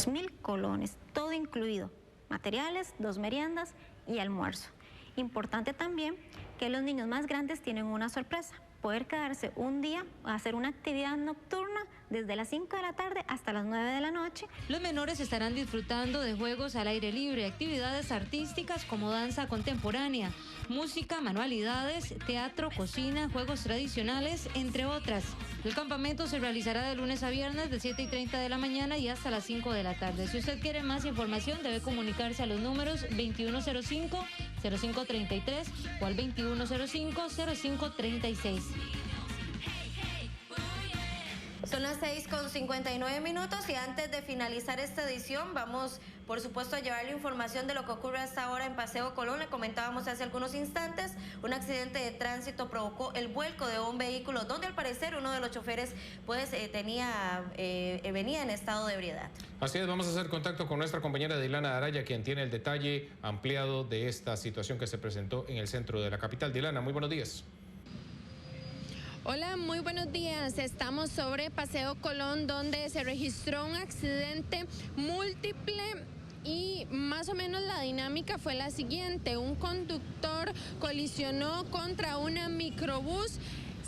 2.000 colones, todo incluido, materiales, 2 meriendas y almuerzo. Importante también que los niños más grandes tienen una sorpresa, poder quedarse un día a hacer una actividad nocturna desde las 5 de la tarde hasta las 9 de la noche. Los menores estarán disfrutando de juegos al aire libre, actividades artísticas como danza contemporánea, música, manualidades, teatro, cocina, juegos tradicionales, entre otras. El campamento se realizará de lunes a viernes de 7:30 de la mañana y hasta las 5 de la tarde. Si usted quiere más información, debe comunicarse a los números 2105-0533 o al 2105-0536. Son las 6:59 y antes de finalizar esta edición vamos, por supuesto, a llevarle información de lo que ocurre hasta ahora en Paseo Colón. Le comentábamos hace algunos instantes, un accidente de tránsito provocó el vuelco de un vehículo donde al parecer uno de los choferes pues venía en estado de ebriedad. Así es, vamos a hacer contacto con nuestra compañera Dilana Araya, quien tiene el detalle ampliado de esta situación que se presentó en el centro de la capital. Dilana, muy buenos días. Hola, muy buenos días. Estamos sobre Paseo Colón, donde se registró un accidente múltiple y más o menos la dinámica fue la siguiente. Un conductor colisionó contra una microbús,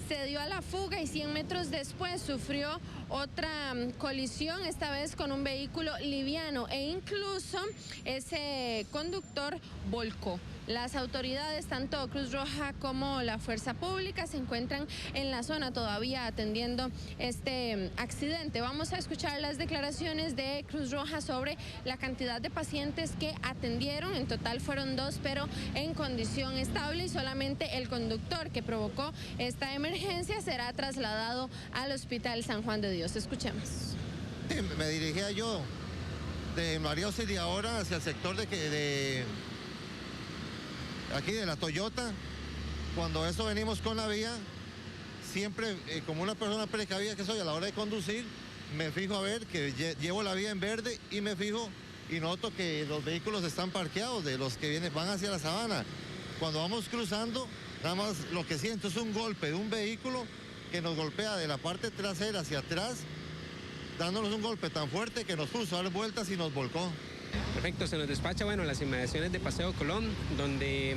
se dio a la fuga y 100 metros después sufrió otra colisión, esta vez con un vehículo liviano, e incluso ese conductor volcó. Las autoridades, tanto Cruz Roja como la Fuerza Pública, se encuentran en la zona todavía atendiendo este accidente. Vamos a escuchar las declaraciones de Cruz Roja sobre la cantidad de pacientes que atendieron. En total fueron 2, pero en condición estable, y solamente el conductor que provocó esta emergencia será trasladado al Hospital San Juan de Dios. Escuchemos. Me dirigía yo de María Auxiliadora hacia el sector aquí de la Toyota. Cuando eso venimos con la vía, siempre como una persona precavida que soy a la hora de conducir, me fijo a ver que llevo la vía en verde y me fijo y noto que los vehículos están parqueados, de los que van hacia la Sabana. Cuando vamos cruzando, nada más lo que siento es un golpe de un vehículo que nos golpea de la parte trasera hacia atrás, dándonos un golpe tan fuerte que nos puso a dar vueltas y nos volcó. Perfecto, se nos despacha, las inmediaciones de Paseo Colón, donde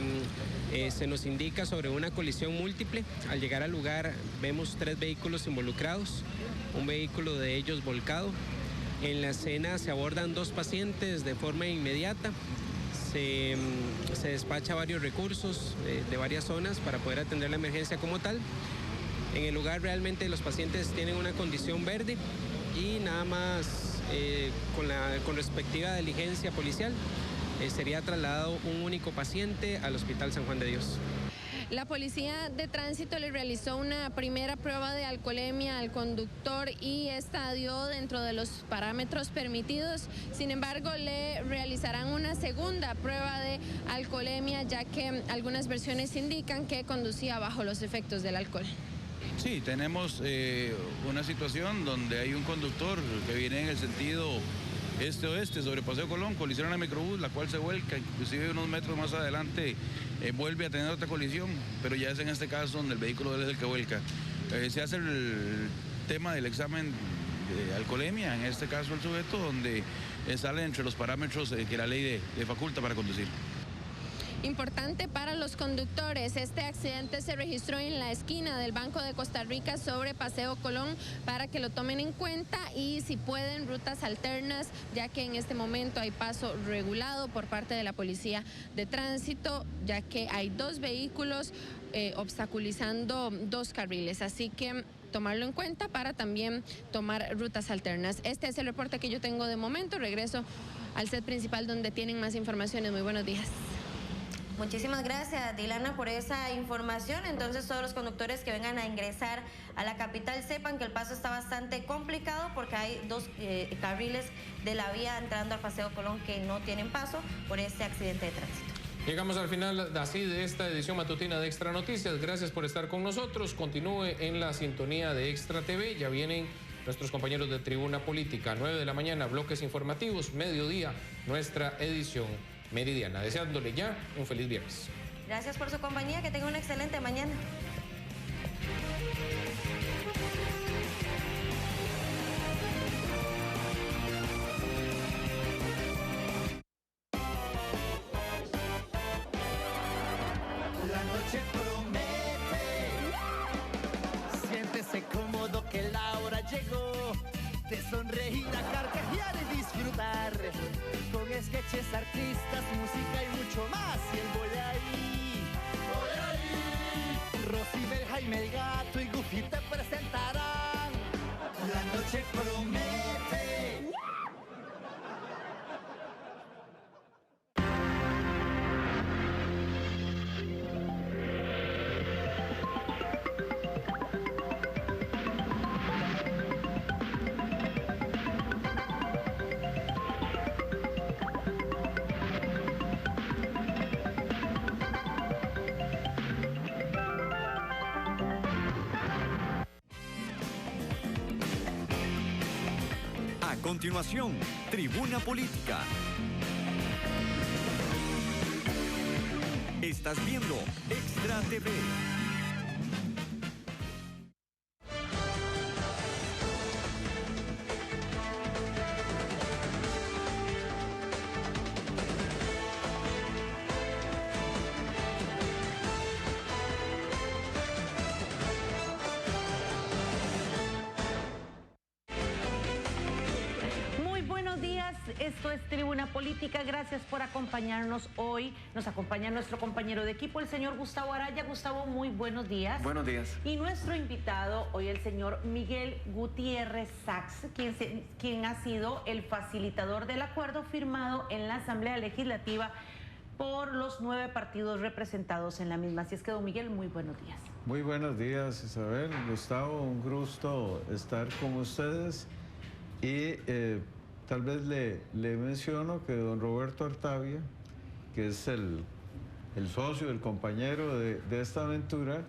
se nos indica sobre una colisión múltiple. Al llegar al lugar vemos 3 vehículos involucrados, un vehículo de ellos volcado. En la escena se abordan 2 pacientes de forma inmediata. Se despacha varios recursos de varias zonas para poder atender la emergencia como tal. En el lugar realmente los pacientes tienen una condición verde y nada más con respectiva diligencia policial sería trasladado un único paciente al Hospital San Juan de Dios. La policía de tránsito le realizó una primera prueba de alcoholemia al conductor y esta dio dentro de los parámetros permitidos. Sin embargo, le realizarán una segunda prueba de alcoholemia, ya que algunas versiones indican que conducía bajo los efectos del alcohol. Sí, tenemos una situación donde hay un conductor que viene en el sentido este-oeste sobre Paseo Colón, colisiona la microbús, la cual se vuelca, inclusive unos metros más adelante vuelve a tener otra colisión, pero ya es en este caso donde el vehículo es el que vuelca. Se hace el tema del examen de alcoholemia, en este caso el sujeto, donde sale entre los parámetros que la ley le faculta para conducir. Importante para los conductores, este accidente se registró en la esquina del Banco de Costa Rica sobre Paseo Colón, para que lo tomen en cuenta y si pueden rutas alternas, ya que en este momento hay paso regulado por parte de la Policía de Tránsito, ya que hay 2 vehículos obstaculizando 2 carriles, así que tomarlo en cuenta para también tomar rutas alternas. Este es el reporte que yo tengo de momento. Regreso al set principal donde tienen más informaciones. Muy buenos días. Muchísimas gracias, Dilana, por esa información. Entonces, todos los conductores que vengan a ingresar a la capital sepan que el paso está bastante complicado porque hay 2 carriles de la vía entrando al Paseo Colón que no tienen paso por este accidente de tránsito. Llegamos al final así de esta edición matutina de Extra Noticias. Gracias por estar con nosotros. Continúe en la sintonía de Extra TV. Ya vienen nuestros compañeros de Tribuna Política. 9 de la mañana, bloques informativos. Mediodía, nuestra edición meridiana. Deseándole ya un feliz viernes. Gracias por su compañía. Que tenga una excelente mañana. artistas, música y mucho más. Y el voy ahí, Rosibel, Jaime el Gato y Goofy te presentarán. La noche promete. A continuación, Tribuna Política. Estás viendo Extra TV. Esto es Tribuna Política, gracias por acompañarnos hoy. Nos acompaña nuestro compañero de equipo, el señor Gustavo Araya. Gustavo, muy buenos días. Buenos días. Y nuestro invitado hoy, el señor Miguel Gutiérrez Sachs, quien ha sido el facilitador del acuerdo firmado en la Asamblea Legislativa por los 9 partidos representados en la misma. Así es que, don Miguel, muy buenos días. Muy buenos días, Isabel, Gustavo, un gusto estar con ustedes. Y tal vez le menciono que don Roberto Artavia, que es el socio, el compañero de esta aventura,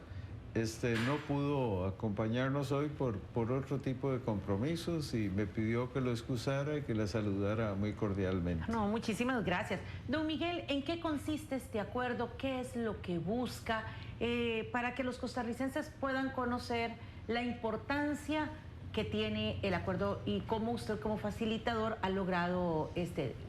no pudo acompañarnos hoy por otro tipo de compromisos y me pidió que lo excusara y que le saludara muy cordialmente. No, muchísimas gracias. Don Miguel, ¿en qué consiste este acuerdo? ¿Qué es lo que busca? Para que los costarricenses puedan conocer la importancia que tiene el acuerdo y cómo usted como facilitador ha logrado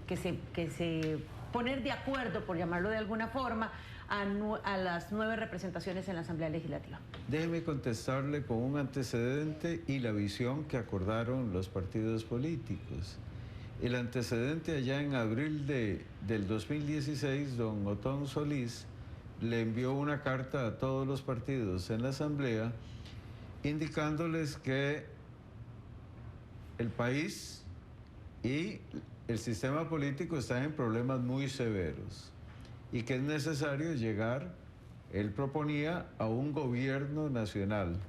que se poner de acuerdo, por llamarlo de alguna forma, a las 9 representaciones en la Asamblea Legislativa. Déjeme contestarle con un antecedente y la visión que acordaron los partidos políticos. El antecedente allá en abril del 2016, don Otón Solís le envió una carta a todos los partidos en la Asamblea indicándoles que el país y el sistema político están en problemas muy severos y que es necesario llegar, él proponía, a un gobierno nacional.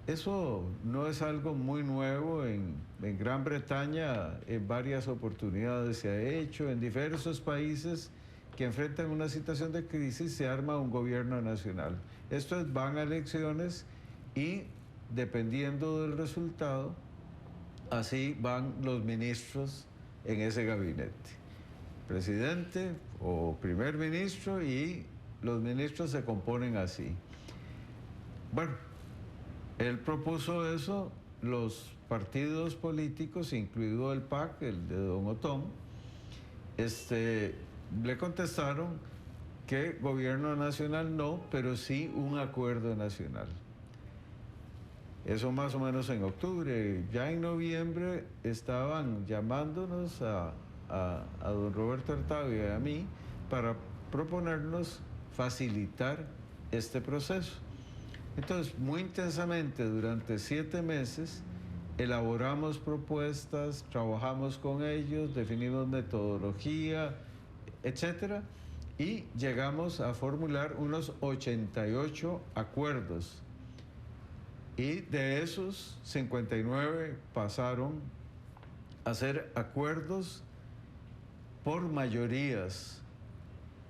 Eso no es algo muy nuevo. En Gran Bretaña en varias oportunidades se ha hecho, en diversos países que enfrentan una situación de crisis se arma un gobierno nacional. Esto es, van a elecciones y dependiendo del resultado, así van los ministros en ese gabinete. Presidente o primer ministro y los ministros se componen así. Bueno, él propuso eso, los partidos políticos, incluido el PAC, el de don Otón, le contestaron que gobierno nacional no, pero sí un acuerdo nacional. Eso más o menos en octubre. Ya en noviembre estaban llamándonos a don Roberto Artavia y a mí para proponernos facilitar este proceso. Entonces, muy intensamente, durante 7 meses, elaboramos propuestas, trabajamos con ellos, definimos metodología, etcétera, y llegamos a formular unos 88 acuerdos. Y de esos, 59 pasaron a ser acuerdos por mayorías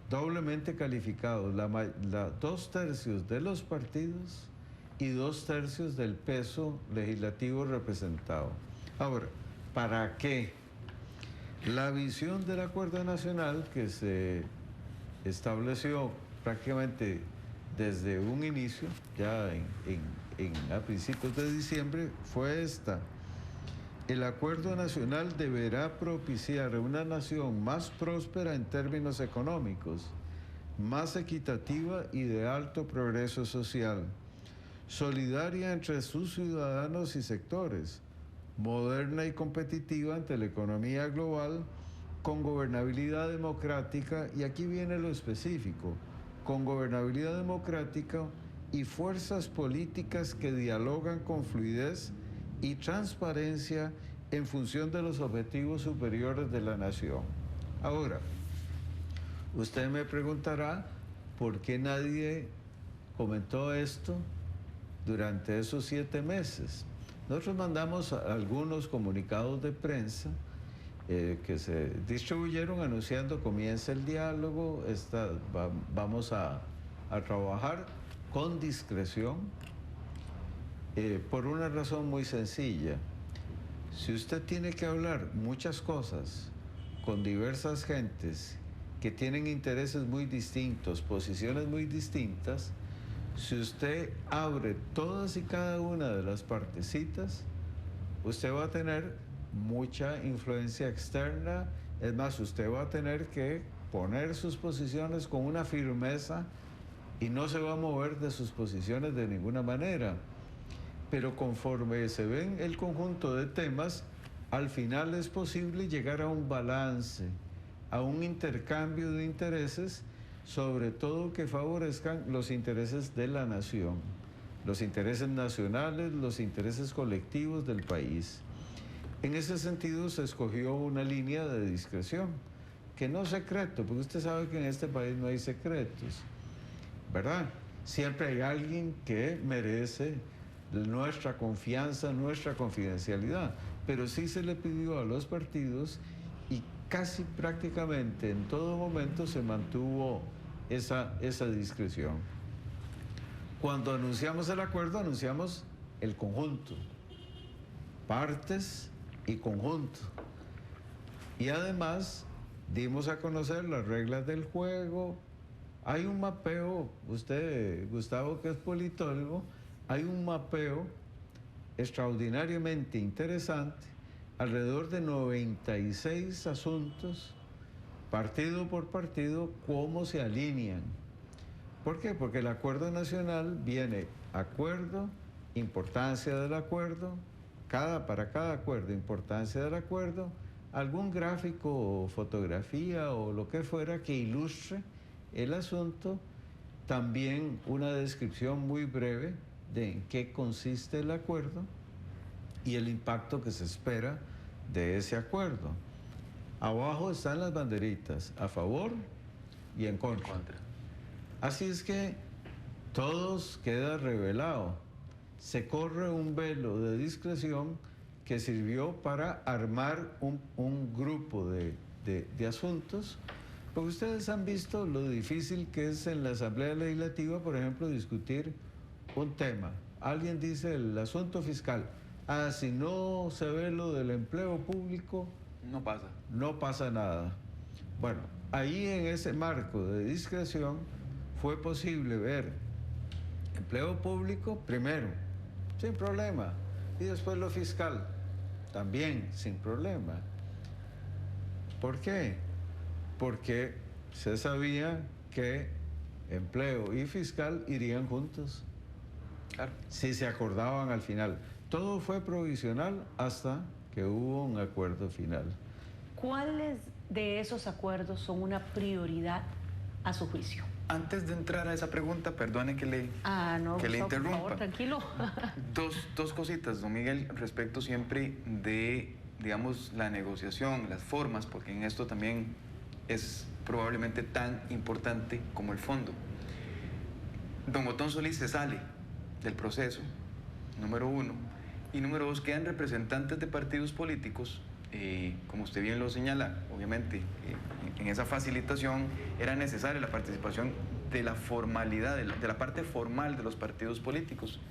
doblemente calificados, 2/3 de los partidos y 2/3 del peso legislativo representado. Ahora, ¿para qué? La visión del Acuerdo Nacional que se estableció prácticamente desde un inicio, ya a principios de diciembre, fue esta. El Acuerdo Nacional deberá propiciar una nación más próspera en términos económicos, más equitativa y de alto progreso social, solidaria entre sus ciudadanos y sectores, moderna y competitiva ante la economía global con gobernabilidad democrática, y aquí viene lo específico, con gobernabilidad democrática y fuerzas políticas que dialogan con fluidez y transparencia en función de los objetivos superiores de la nación. Ahora, usted me preguntará por qué nadie comentó esto durante esos 7 meses. Nosotros mandamos algunos comunicados de prensa que se distribuyeron anunciando comienza el diálogo, vamos a trabajar con discreción, por una razón muy sencilla. Si usted tiene que hablar muchas cosas con diversas gentes que tienen intereses muy distintos, posiciones muy distintas, si usted abre todas y cada una de las partecitas, usted va a tener mucha influencia externa. Es más, usted va a tener que poner sus posiciones con una firmeza y no se va a mover de sus posiciones de ninguna manera. Pero conforme se ven el conjunto de temas, al final es posible llegar a un balance, a un intercambio de intereses, sobre todo que favorezcan los intereses de la nación, los intereses nacionales, los intereses colectivos del país. En ese sentido se escogió una línea de discreción, que no es secreto, porque usted sabe que en este país no hay secretos, ¿verdad? Siempre hay alguien que merece nuestra confianza, nuestra confidencialidad, pero sí se le pidió a los partidos y casi prácticamente en todo momento se mantuvo esa discreción. Cuando anunciamos el acuerdo, anunciamos el conjunto, partes y conjunto. Y además dimos a conocer las reglas del juego. Hay un mapeo, usted, Gustavo, que es politólogo, hay un mapeo extraordinariamente interesante, alrededor de 96 asuntos, partido por partido, cómo se alinean. ¿Por qué? Porque el acuerdo nacional viene acuerdo, importancia del acuerdo, para cada acuerdo, importancia del acuerdo, algún gráfico o fotografía o lo que fuera que ilustre el asunto, también una descripción muy breve de en qué consiste el acuerdo y el impacto que se espera de ese acuerdo. Abajo están las banderitas, a favor y en contra. Así es que todos queda revelado. Se corre un velo de discreción que sirvió para armar un grupo de asuntos, porque ustedes han visto lo difícil que es en la Asamblea Legislativa, por ejemplo, discutir un tema. Alguien dice el asunto fiscal. Si no se ve lo del empleo público, no pasa nada. Bueno, ahí en ese marco de discreción fue posible ver empleo público primero, sin problema, y después lo fiscal, también sin problema. ¿Por qué? Porque se sabía que empleo y fiscal irían juntos, si se acordaban al final. Todo fue provisional hasta que hubo un acuerdo final. ¿Cuáles de esos acuerdos son una prioridad a su juicio? Antes de entrar a esa pregunta, perdone que le interrumpa. Por favor, tranquilo. Dos cositas, don Miguel, respecto siempre de, digamos, la negociación, las formas, porque en esto también es probablemente tan importante como el fondo. Don Otón Solís se sale del proceso, número uno. Y número dos, quedan representantes de partidos políticos, como usted bien lo señala, obviamente, en esa facilitación era necesaria la participación de la formalidad, de la parte formal de los partidos políticos.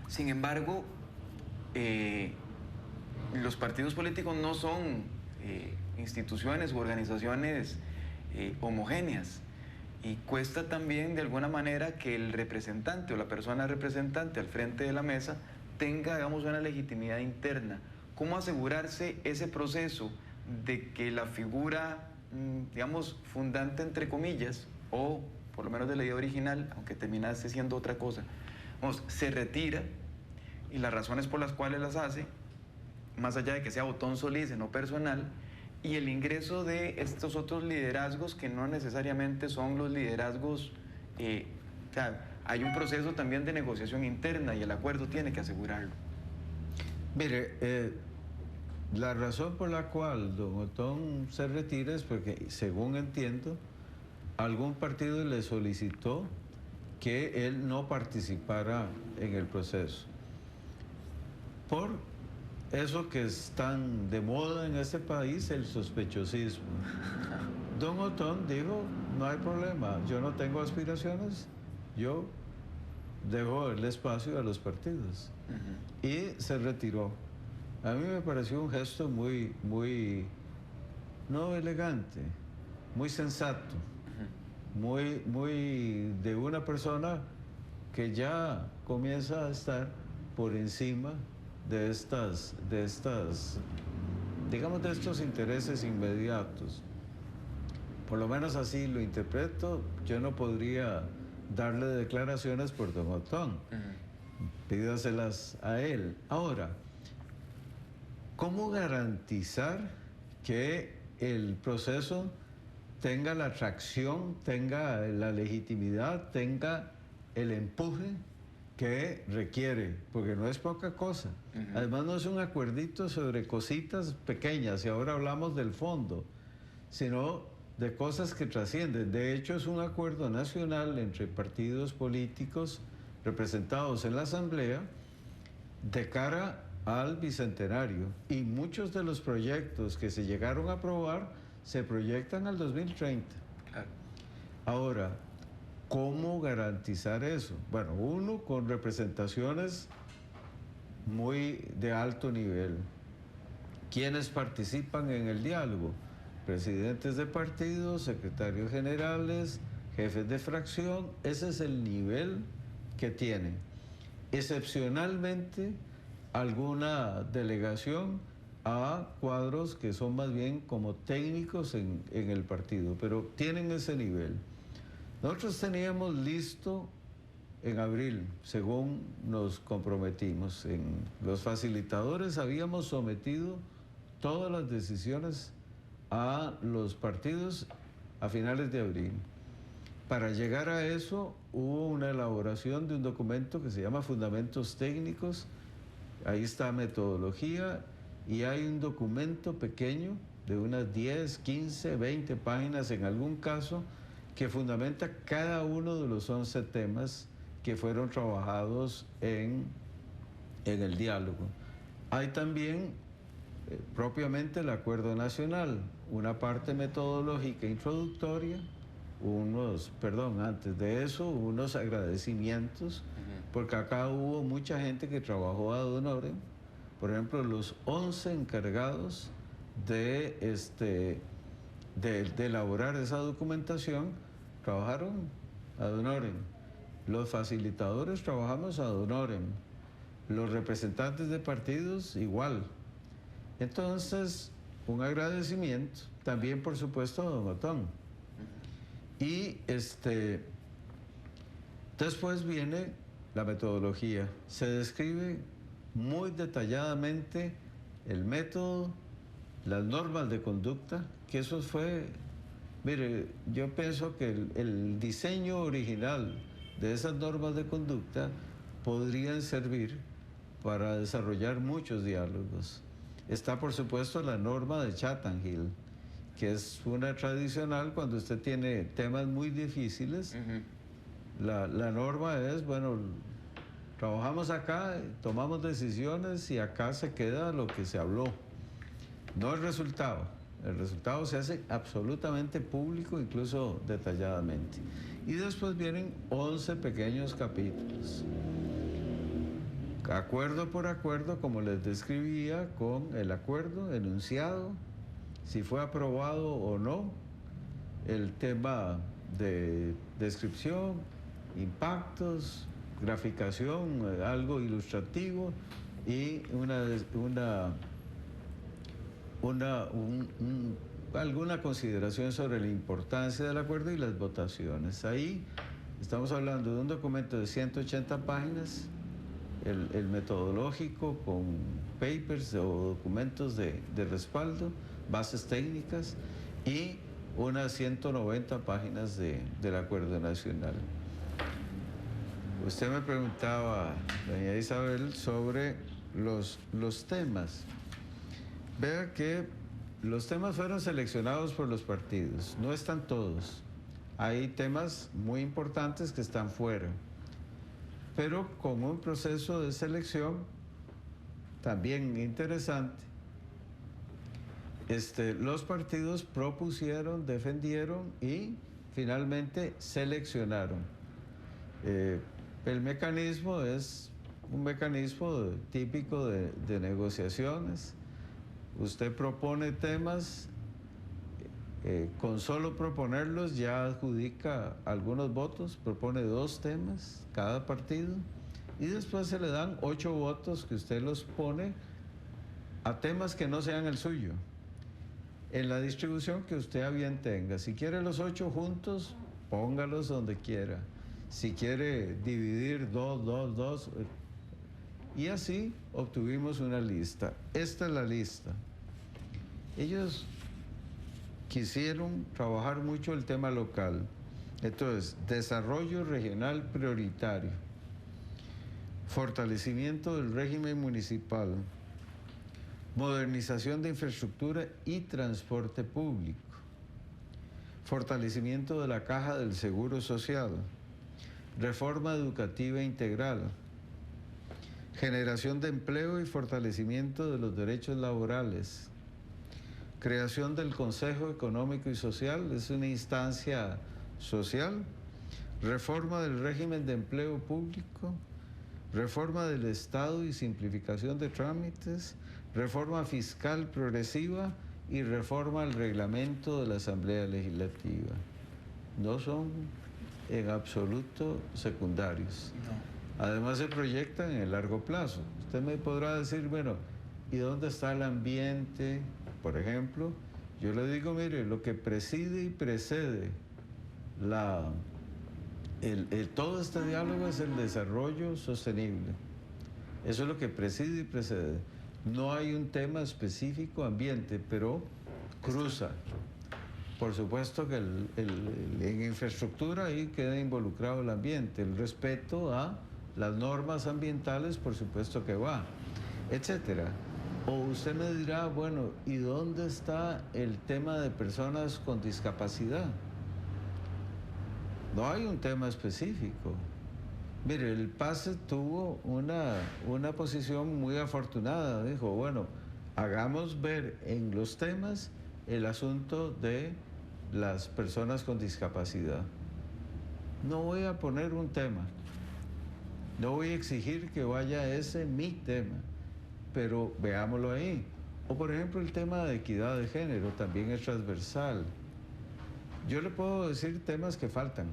Sin embargo, los partidos políticos no son instituciones u organizaciones homogéneas, y cuesta también de alguna manera que el representante o la persona representante al frente de la mesa tenga, digamos, una legitimidad interna. ¿Cómo asegurarse ese proceso de que la figura, digamos, fundante entre comillas, o por lo menos de la idea original, aunque terminase siendo otra cosa, vamos, se retira, y las razones por las cuales las hace, más allá de que sea Otón Solís, no personal, y el ingreso de estos otros liderazgos que no necesariamente son los liderazgos, o sea, hay un proceso también de negociación interna y el acuerdo tiene que asegurarlo. Mire, la razón por la cual don Otón se retira es porque, según entiendo, algún partido le solicitó que él no participara en el proceso. Por eso que es tan de moda en este país, el sospechosismo. Don Otón dijo, no hay problema, yo no tengo aspiraciones, yo dejo el espacio a los partidos. Y se retiró. A mí me pareció un gesto muy, no elegante, muy sensato, muy de una persona que ya comienza a estar por encima de digamos, de estos intereses inmediatos. Por lo menos así lo interpreto. Yo no podría darle declaraciones por don Otón. Pídaselas a él. Ahora, ¿cómo garantizar que el proceso tenga la atracción, tenga la legitimidad, tenga el empuje que requiere? Porque no es poca cosa. Además, no es un acuerdito sobre cositas pequeñas, y ahora hablamos del fondo, sino de cosas que trascienden. De hecho, es un acuerdo nacional entre partidos políticos representados en la Asamblea de cara al Bicentenario, y muchos de los proyectos que se llegaron a aprobar se proyectan al 2030. Claro. Ahora, ¿cómo garantizar eso? Bueno, uno, con representaciones muy de alto nivel. ¿Quiénes participan en el diálogo? Presidentes de partidos, secretarios generales, jefes de fracción. Ese es el nivel que tienen. Excepcionalmente, alguna delegación a cuadros que son más bien como técnicos en el partido, pero tienen ese nivel. Nosotros teníamos listo en abril, según nos comprometimos, en los facilitadores habíamos sometido todas las decisiones a los partidos a finales de abril. Para llegar a eso hubo una elaboración de un documento que se llama Fundamentos Técnicos. Ahí está metodología, y hay un documento pequeño de unas 10, 15, 20 páginas en algún caso, que fundamenta cada uno de los 11 temas que fueron trabajados en el diálogo. Hay también propiamente el acuerdo nacional, una parte metodológica introductoria, antes de eso, unos agradecimientos, porque acá hubo mucha gente que trabajó ad honorem. Por ejemplo, los 11 encargados de elaborar esa documentación trabajaron ad honorem. Los facilitadores trabajamos ad honorem. Los representantes de partidos igual. Entonces, un agradecimiento también, por supuesto, a don Otón. Y después viene la metodología. Se describe muy detalladamente el método, las normas de conducta, que eso fue, mire, yo pienso que el diseño original de esas normas de conducta podrían servir para desarrollar muchos diálogos. Está, por supuesto, la norma de Chatham Hill, que es una tradicional cuando usted tiene temas muy difíciles. La norma es, bueno, trabajamos acá, tomamos decisiones y acá se queda lo que se habló, no el resultado. El resultado se hace absolutamente público, incluso detalladamente. Y después vienen 11 pequeños capítulos. Acuerdo por acuerdo, como les describía, con el acuerdo enunciado, si fue aprobado o no, el tema de descripción, impactos, graficación, algo ilustrativo y alguna consideración sobre la importancia del acuerdo y las votaciones. Ahí estamos hablando de un documento de 180 páginas el metodológico con papers o documentos de respaldo, bases técnicas y unas 190 páginas del Acuerdo Nacional. Usted me preguntaba, doña Isabel, sobre los temas. Vea que los temas fueron seleccionados por los partidos, no están todos. Hay temas muy importantes que están fuera, pero con un proceso de selección también interesante. Los partidos propusieron, defendieron y finalmente seleccionaron. El mecanismo es un mecanismo típico de negociaciones. Usted propone temas, con solo proponerlos ya adjudica algunos votos, propone 2 temas cada partido y después se le dan 8 votos que usted los pone a temas que no sean el suyo, en la distribución que usted a bien tenga. Si quiere los 8 juntos, póngalos donde quiera. Si quiere dividir 2, y así obtuvimos una lista. Esta es la lista. Ellos quisieron trabajar mucho el tema local. Entonces, desarrollo regional prioritario, fortalecimiento del régimen municipal, modernización de infraestructura y transporte público, fortalecimiento de la Caja del Seguro Social, reforma educativa integral, generación de empleo y fortalecimiento de los derechos laborales, creación del Consejo Económico y Social, es una instancia social, reforma del régimen de empleo público, reforma del Estado y simplificación de trámites, reforma fiscal progresiva y reforma al reglamento de la Asamblea Legislativa. No son en absoluto secundarios. No. Además se proyectan en el largo plazo. Usted me podrá decir, bueno, ¿y dónde está el ambiente? Por ejemplo, yo le digo, mire, lo que preside y precede todo este diálogo es el desarrollo sostenible. Eso es lo que preside y precede. No hay un tema específico ambiente, pero cruza. Por supuesto que en infraestructura ahí queda involucrado el ambiente, el respeto a las normas ambientales, por supuesto que va, etcétera. O usted me dirá, bueno, ¿y dónde está el tema de personas con discapacidad? No hay un tema específico. Mire, el PACE tuvo una posición muy afortunada. Dijo, bueno, hagamos ver en los temas el asunto de las personas con discapacidad. No voy a poner un tema. No voy a exigir que vaya ese mi tema, pero veámoslo ahí. O por ejemplo el tema de equidad de género también es transversal. Yo le puedo decir temas que faltan,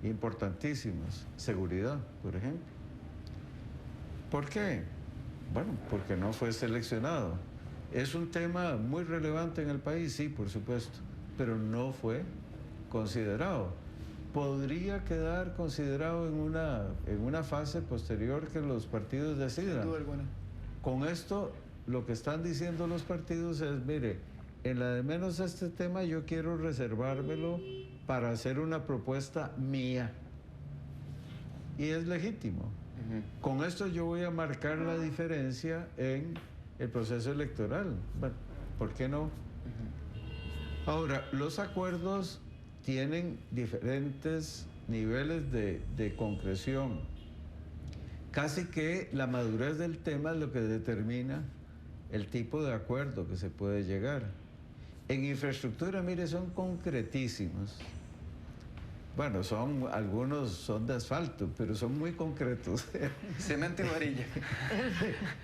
importantísimos. Seguridad, por ejemplo. ¿Por qué? Bueno, porque no fue seleccionado. ¿Es un tema muy relevante en el país? Sí, por supuesto, pero no fue considerado. Podría quedar considerado en una fase posterior que los partidos decidan. Sin duda alguna. Con esto, lo que están diciendo los partidos es, mire, en la de menos este tema yo quiero reservármelo para hacer una propuesta mía. Y es legítimo. Con esto yo voy a marcar la diferencia en el proceso electoral. Bueno, ¿por qué no? Ahora, los acuerdos tienen diferentes niveles de concreción. Casi que la madurez del tema es lo que determina el tipo de acuerdo que se puede llegar. En infraestructura, mire, son concretísimos. Bueno, algunos son de asfalto, pero son muy concretos. Cemento y varilla.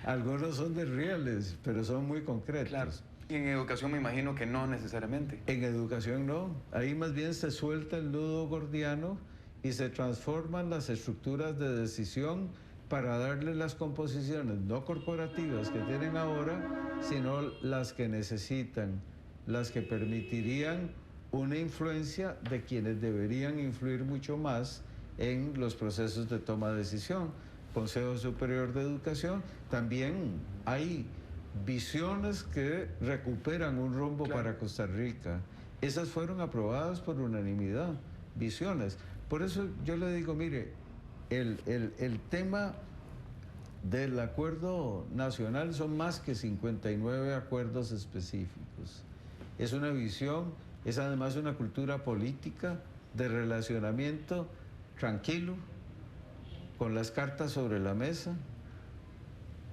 Algunos son de rieles, pero son muy concretos. Claro. Y en educación me imagino que no necesariamente. En educación no. Ahí más bien se suelta el nudo gordiano y se transforman las estructuras de decisión para darle las composiciones no corporativas que tienen ahora, sino las que necesitan, las que permitirían una influencia de quienes deberían influir mucho más en los procesos de toma de decisión. Consejo Superior de Educación, también hay visiones que recuperan un rumbo para Costa Rica. Esas fueron aprobadas por unanimidad, visiones. Por eso yo le digo, mire, el tema del acuerdo nacional son más que 59 acuerdos específicos. Es una visión, es además una cultura política de relacionamiento tranquilo, con las cartas sobre la mesa.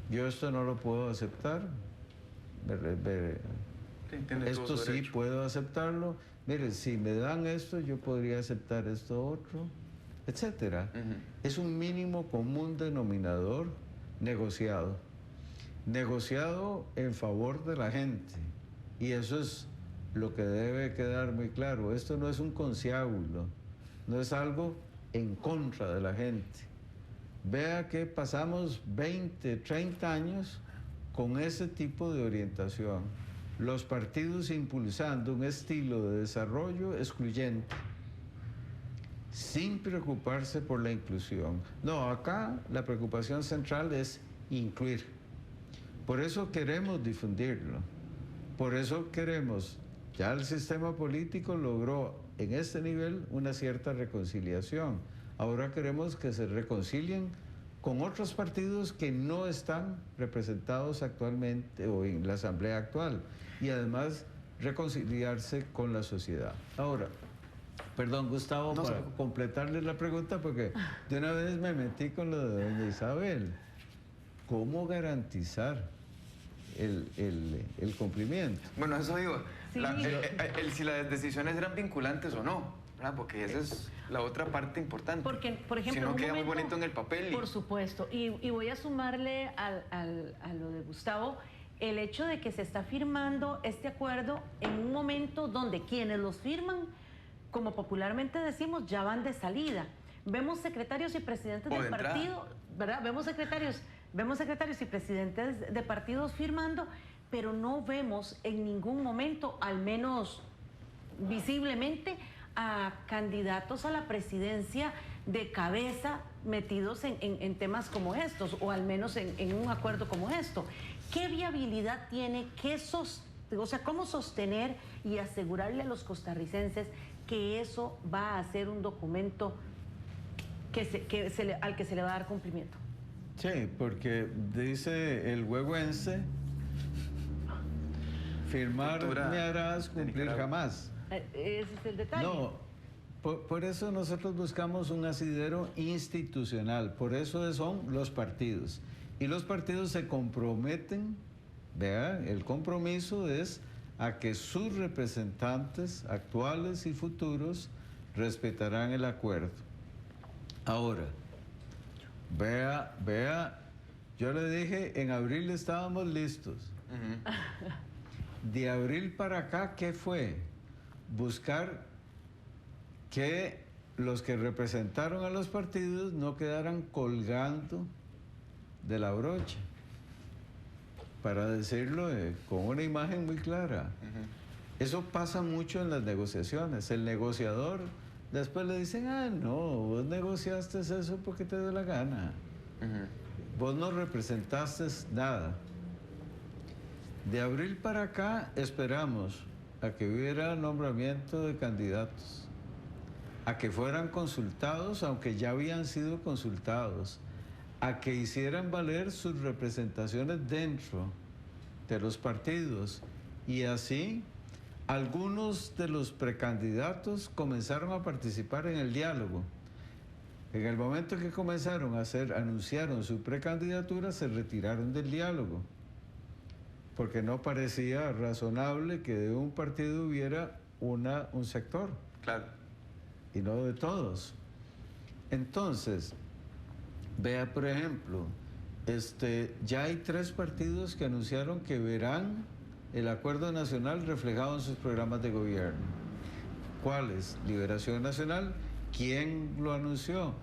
Yo esto no lo puedo aceptar. Esto sí puedo aceptarlo. Mire, si me dan esto, yo podría aceptar esto otro, etcétera. Es un mínimo común denominador negociado. Negociado en favor de la gente. Y eso es lo que debe quedar muy claro. Esto no es un conciliábulo, no es algo en contra de la gente. Vea que pasamos 20, 30 años con ese tipo de orientación. Los partidos impulsando un estilo de desarrollo excluyente, sin preocuparse por la inclusión. No, acá la preocupación central es incluir. Por eso queremos difundirlo. Por eso queremos, ya el sistema político logró en este nivel una cierta reconciliación. Ahora queremos que se reconcilien con otros partidos que no están representados actualmente o en la asamblea actual, y además reconciliarse con la sociedad. Ahora, perdón, Gustavo, para completarle la pregunta, porque de una vez me metí con lo de doña Isabel. ¿Cómo garantizar el cumplimiento? Bueno, eso digo, si las decisiones eran vinculantes o no, ¿verdad? Porque esa es la otra parte importante. Porque, por ejemplo, si no queda muy bonito en el papel. Por supuesto, y voy a sumarle a lo de Gustavo, el hecho de que se está firmando este acuerdo en un momento donde quienes los firman, como popularmente decimos, ya van de salida. Vemos secretarios y presidentes del partido, ¿verdad? Vemos secretarios y presidentes de partidos firmando, pero no vemos en ningún momento, al menos visiblemente, a candidatos a la presidencia de cabeza metidos en temas como estos, o al menos en un acuerdo como esto. ¿Qué viabilidad tiene? ¿Cómo sostener y asegurarle a los costarricenses que eso va a ser un documento al que se le va a dar cumplimiento? Sí, porque dice el huehuense, firmar me harás, cumplir jamás. Ese es el detalle. No, por eso nosotros buscamos un asidero institucional, por eso son los partidos. Y los partidos se comprometen, vean, el compromiso es a que sus representantes actuales y futuros respetarán el acuerdo. Ahora, vea, yo le dije, en abril estábamos listos. De abril para acá, ¿qué fue? Buscar que los que representaron a los partidos no quedaran colgando de la brocha, para decirlo con una imagen muy clara. Eso pasa mucho en las negociaciones. El negociador después le dicen, no, vos negociaste eso porque te dio la gana. Vos no representaste nada. De abril para acá esperamos a que hubiera nombramiento de candidatos, a que fueran consultados, aunque ya habían sido consultados, a que hicieran valer sus representaciones dentro de los partidos, y así algunos de los precandidatos comenzaron a participar en el diálogo. En el momento que comenzaron anunciaron su precandidatura, se retiraron del diálogo, porque no parecía razonable que de un partido hubiera un sector. Claro. Y no de todos. Entonces, vea, por ejemplo, ya hay 3 partidos que anunciaron que verán el acuerdo nacional reflejado en sus programas de gobierno. ¿Cuáles? Liberación Nacional. ¿Quién lo anunció?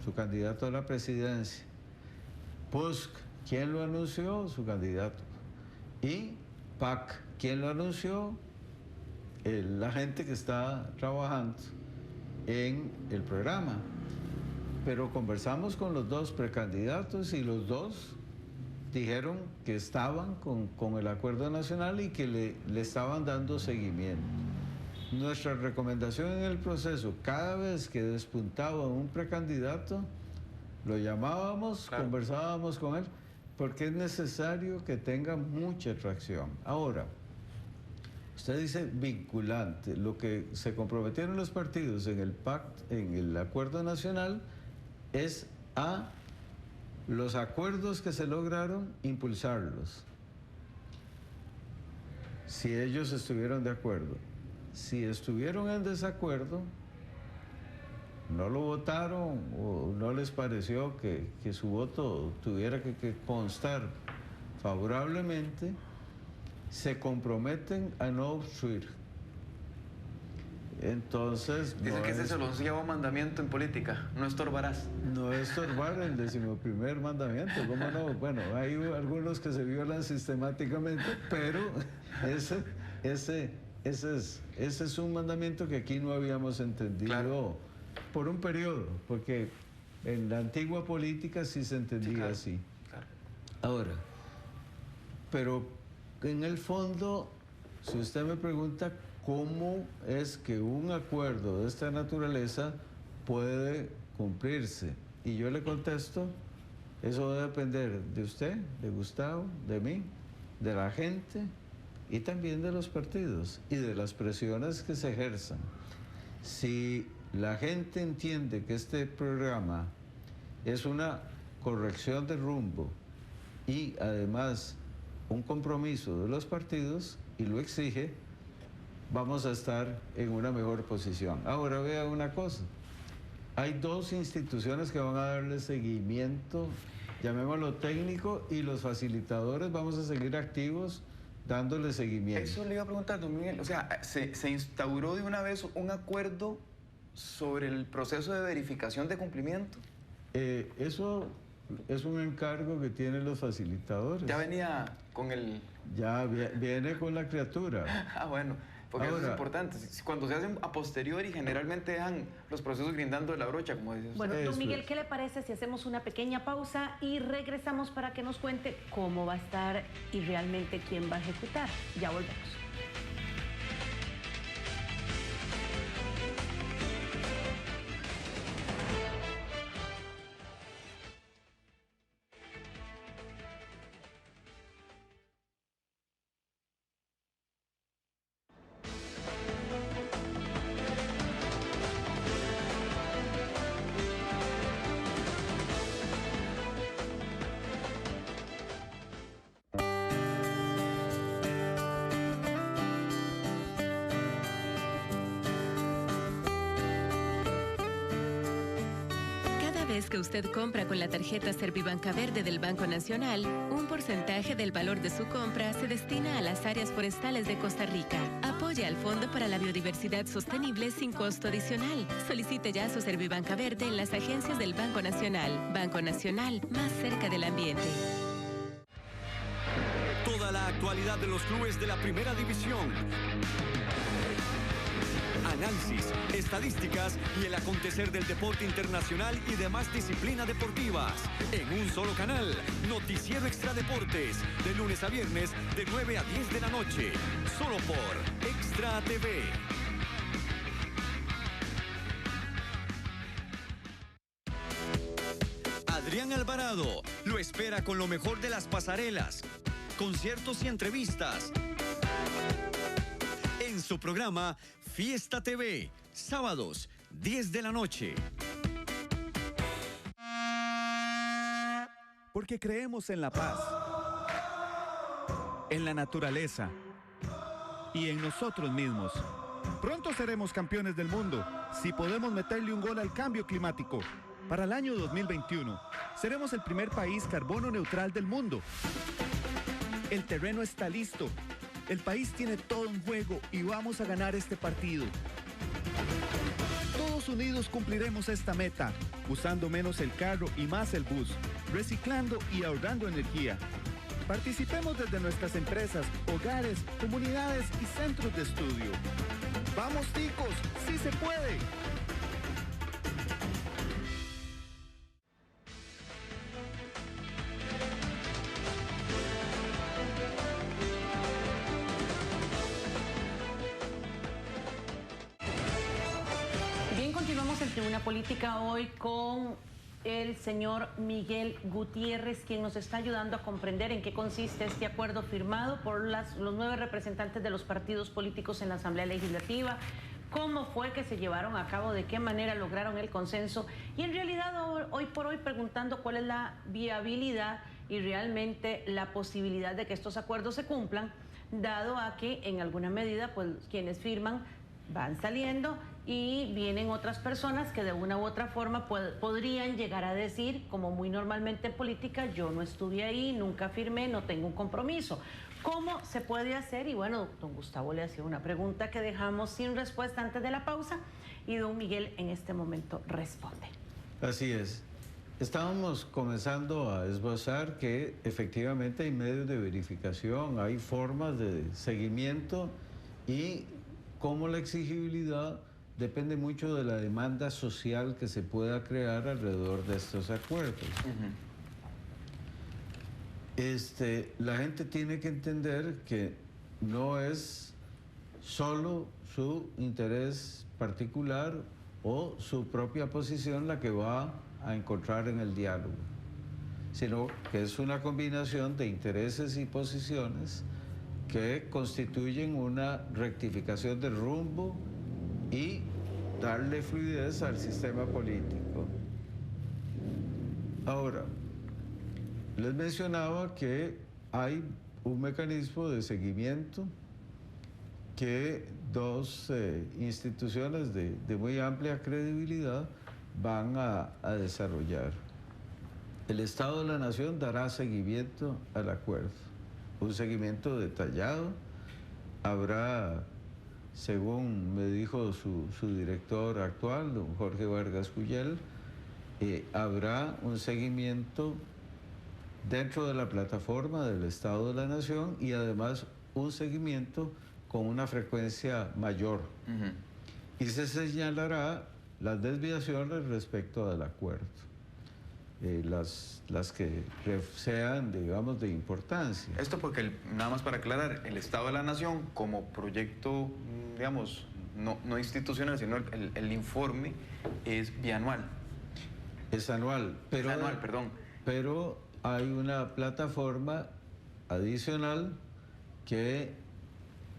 Su candidato a la presidencia. PUSC. ¿Quién lo anunció? Su candidato. Y PAC. ¿Quién lo anunció? La gente que está trabajando en el programa. pero conversamos con los dos precandidatos y los dos dijeron que estaban con el acuerdo nacional y que le estaban dando seguimiento. Nuestra recomendación en el proceso, cada vez que despuntaba un precandidato, lo llamábamos, claro, conversábamos con él, porque es necesario que tenga mucha atracción. Ahora, usted dice vinculante. Lo que se comprometieron los partidos en el pacto, en el acuerdo nacional, es a los acuerdos que se lograron, impulsarlos. Si ellos estuvieron de acuerdo. Si estuvieron en desacuerdo, no lo votaron o no les pareció que su voto tuviera que constar favorablemente, se comprometen a no obstruir. Entonces... Dicen que ese es el 11º mandamiento en política, no estorbarás. No estorbar, el 11º mandamiento, ¿cómo no? Bueno, hay algunos que se violan sistemáticamente, pero ese es un mandamiento que aquí no habíamos entendido, claro, por un periodo, porque en la antigua política sí se entendía, sí, claro, así. Claro. Ahora, pero en el fondo, si usted me pregunta cómo es que un acuerdo de esta naturaleza puede cumplirse, y yo le contesto, eso va a depender de usted, de Gustavo, de mí, de la gente y también de los partidos y de las presiones que se ejerzan. Si la gente entiende que este programa es una corrección de rumbo y además un compromiso de los partidos y lo exige, vamos a estar en una mejor posición. Ahora vea una cosa, hay dos instituciones que van a darle seguimiento, llamémoslo técnico, y los facilitadores vamos a seguir activos dándole seguimiento. Eso le iba a preguntar, don Miguel, o sea, ¿se instauró de una vez un acuerdo sobre el proceso de verificación de cumplimiento? Eso es un encargo que tienen los facilitadores. ¿Ya venía con el...? Ya viene con la criatura. Ah, bueno, porque ahora, eso es importante. Cuando se hacen a posteriori, generalmente dejan los procesos grindando de la brocha, como dice usted. Bueno, don Miguel, ¿qué le parece si hacemos una pequeña pausa y regresamos para que nos cuente cómo va a estar y realmente quién va a ejecutar? Ya volvemos. Que usted compra con la tarjeta Servibanca Verde del Banco Nacional, un porcentaje del valor de su compra se destina a las áreas forestales de Costa Rica. Apoya al Fondo para la Biodiversidad Sostenible sin costo adicional. Solicite ya su Servibanca Verde en las agencias del Banco Nacional. Banco Nacional, más cerca del ambiente. Toda la actualidad de los clubes de la Primera División. Análisis, estadísticas y el acontecer del deporte internacional y demás disciplinas deportivas. En un solo canal, Noticiero Extra Deportes, de lunes a viernes, de 9 a 10 de la noche. Solo por Extra TV. Adrián Alvarado lo espera con lo mejor de las pasarelas, conciertos y entrevistas. En su programa Fiesta TV, sábados, 10 de la noche. Porque creemos en la paz, en la naturaleza y en nosotros mismos. Pronto seremos campeones del mundo si podemos meterle un gol al cambio climático. Para el año 2021, seremos el primer país carbono neutral del mundo. El terreno está listo. El país tiene todo en juego y vamos a ganar este partido. Todos unidos cumpliremos esta meta, usando menos el carro y más el bus, reciclando y ahorrando energía. Participemos desde nuestras empresas, hogares, comunidades y centros de estudio. ¡Vamos, ticos! ¡Sí se puede! en Tribuna Política hoy con el señor Miguel Gutiérrez, quien nos está ayudando a comprender en qué consiste este acuerdo firmado por los 9 representantes de los partidos políticos en la Asamblea Legislativa, cómo fue que se llevaron a cabo, de qué manera lograron el consenso y en realidad hoy por hoy preguntando cuál es la viabilidad y realmente la posibilidad de que estos acuerdos se cumplan, dado a que en alguna medida pues quienes firman van saliendo y vienen otras personas que de una u otra forma podrían llegar a decir, como muy normalmente en política, yo no estuve ahí, nunca firmé, no tengo un compromiso. ¿Cómo se puede hacer? Y bueno, don Gustavo le hacía una pregunta que dejamos sin respuesta antes de la pausa y don Miguel en este momento responde. Así es. Estábamos comenzando a esbozar que efectivamente hay medios de verificación, hay formas de seguimiento y cómo la exigibilidad depende mucho de la demanda social que se pueda crear alrededor de estos acuerdos. La gente tiene que entender que no es solo su interés particular o su propia posición la que va a encontrar en el diálogo, sino que es una combinación de intereses y posiciones que constituyen una rectificación del rumbo y darle fluidez al sistema político. Ahora, les mencionaba que hay un mecanismo de seguimiento que 2 instituciones de muy amplia credibilidad van a desarrollar. El Estado de la Nación dará seguimiento al acuerdo, un seguimiento detallado. Habrá, según me dijo su director actual, don Jorge Vargas Cuyel, habrá un seguimiento dentro de la plataforma del Estado de la Nación y además un seguimiento con una frecuencia mayor. Y se señalará las desviaciones respecto del acuerdo, las que sean, digamos, de importancia. Esto porque, nada más para aclarar, el Estado de la Nación como proyecto, digamos, no institucional, sino el informe es bianual. Es anual, pero, es anual, perdón. Pero hay una plataforma adicional que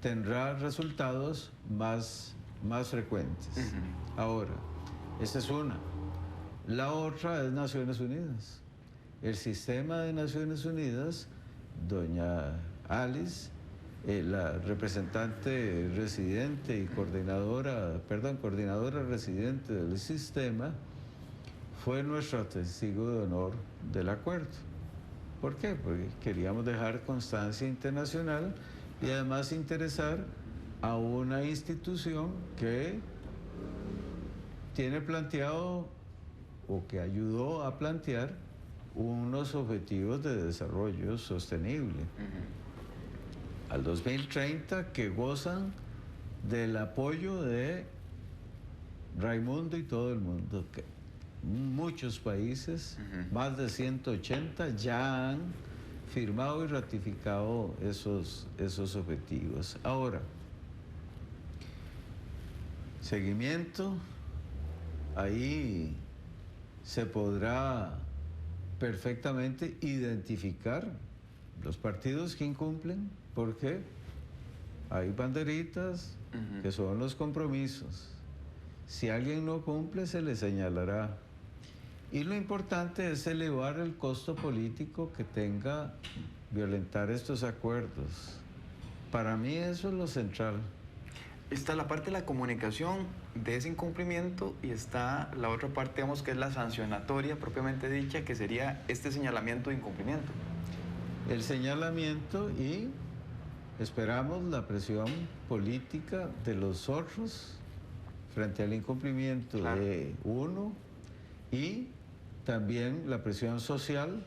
tendrá resultados más frecuentes. Ahora, esa es una. La otra es Naciones Unidas. El sistema de Naciones Unidas, doña Alice, la representante residente y coordinadora residente del sistema, fue nuestro testigo de honor del acuerdo. ¿Por qué? Porque queríamos dejar constancia internacional y además interesar a una institución que tiene planteado o que ayudó a plantear unos objetivos de desarrollo sostenible al 2030 que gozan del apoyo de Raimundo y todo el mundo. Muchos países, más de 180, ya han firmado y ratificado esos objetivos. Ahora, seguimiento, ahí se podrá perfectamente identificar los partidos que incumplen, porque hay banderitas que son los compromisos. Si alguien no cumple, se le señalará. Y lo importante es elevar el costo político que tenga violentar estos acuerdos. Para mí eso es lo central. Está la parte de la comunicación de ese incumplimiento y está la otra parte, digamos, que es la sancionatoria propiamente dicha, que sería este señalamiento de incumplimiento. El señalamiento y esperamos la presión política de los otros frente al incumplimiento de uno y también la presión social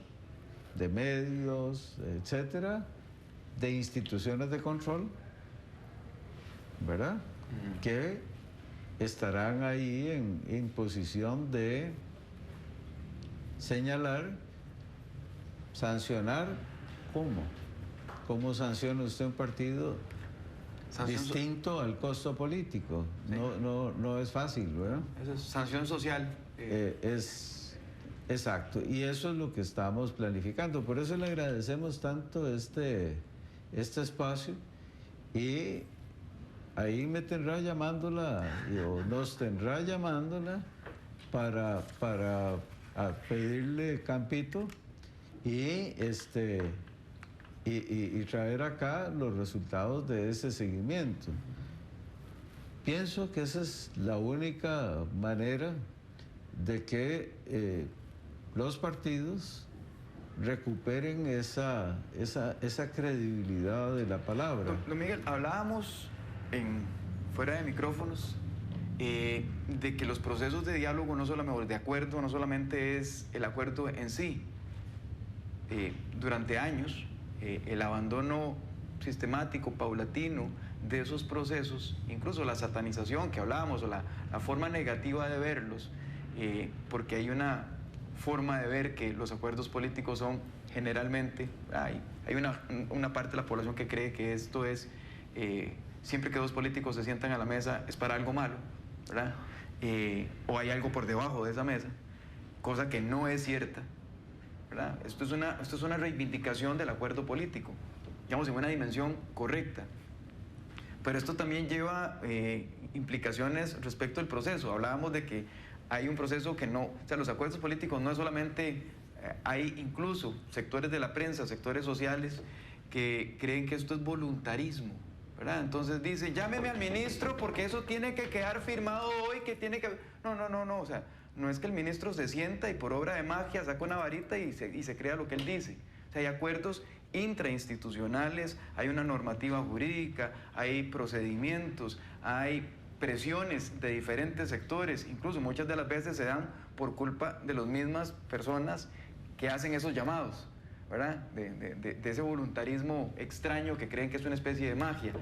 de medios, etcétera, de instituciones de control, ¿verdad? Que estarán ahí en posición de señalar, sancionar. ¿Cómo? ¿Cómo sanciona usted un partido distinto al costo político. Sí. No es fácil, ¿verdad? Eso es sanción social. Es exacto, y eso es lo que estamos planificando. Por eso le agradecemos tanto este espacio, y ahí me tendrá llamándola, o nos tendrá llamándola para pedirle campito y traer acá los resultados de ese seguimiento. Pienso que esa es la única manera de que los partidos recuperen esa credibilidad de la palabra. Don Miguel, hablábamos fuera de micrófonos de que los procesos de diálogo, no solamente de acuerdo, no solamente es el acuerdo en sí. Durante años, el abandono sistemático, paulatino de esos procesos, incluso la satanización que hablábamos, o la forma negativa de verlos, porque hay una forma de ver que los acuerdos políticos son generalmente, hay una parte de la población que cree que esto es, siempre que dos políticos se sientan a la mesa es para algo malo, ¿verdad? O hay algo por debajo de esa mesa, cosa que no es cierta, ¿verdad? Esto es una reivindicación del acuerdo político, digamos, en una dimensión correcta. Pero esto también lleva implicaciones respecto al proceso. Hablábamos de que hay un proceso que no, o sea, los acuerdos políticos no es solamente, hay incluso sectores de la prensa, sectores sociales que creen que esto es voluntarismo, ¿verdad? Entonces dicen, llámeme al ministro porque eso tiene que quedar firmado hoy, que tiene que... No, o sea, no es que el ministro se sienta y por obra de magia saca una varita y se crea lo que él dice. O sea, hay acuerdos intrainstitucionales, hay una normativa jurídica, hay procedimientos, hay presiones de diferentes sectores, incluso muchas de las veces se dan por culpa de las mismas personas que hacen esos llamados, ¿verdad? De ese voluntarismo extraño que creen que es una especie de magia.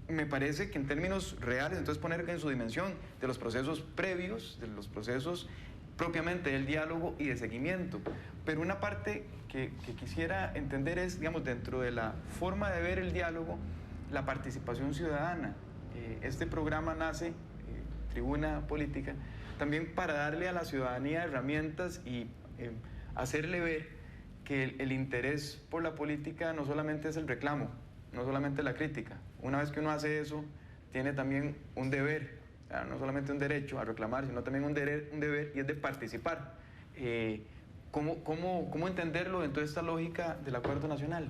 Me parece que en términos reales, entonces poner en su dimensión de los procesos previos, de los procesos propiamente del diálogo y de seguimiento. Pero una parte que quisiera entender es, digamos, dentro de la forma de ver el diálogo, la participación ciudadana. Este programa nace, Tribuna Política, también para darle a la ciudadanía herramientas y hacerle ver que el interés por la política no solamente es el reclamo, no solamente la crítica. Una vez que uno hace eso, tiene también un deber, no solamente un derecho a reclamar, sino también un deber, y es de participar. ¿Cómo entenderlo en toda esta lógica del acuerdo nacional?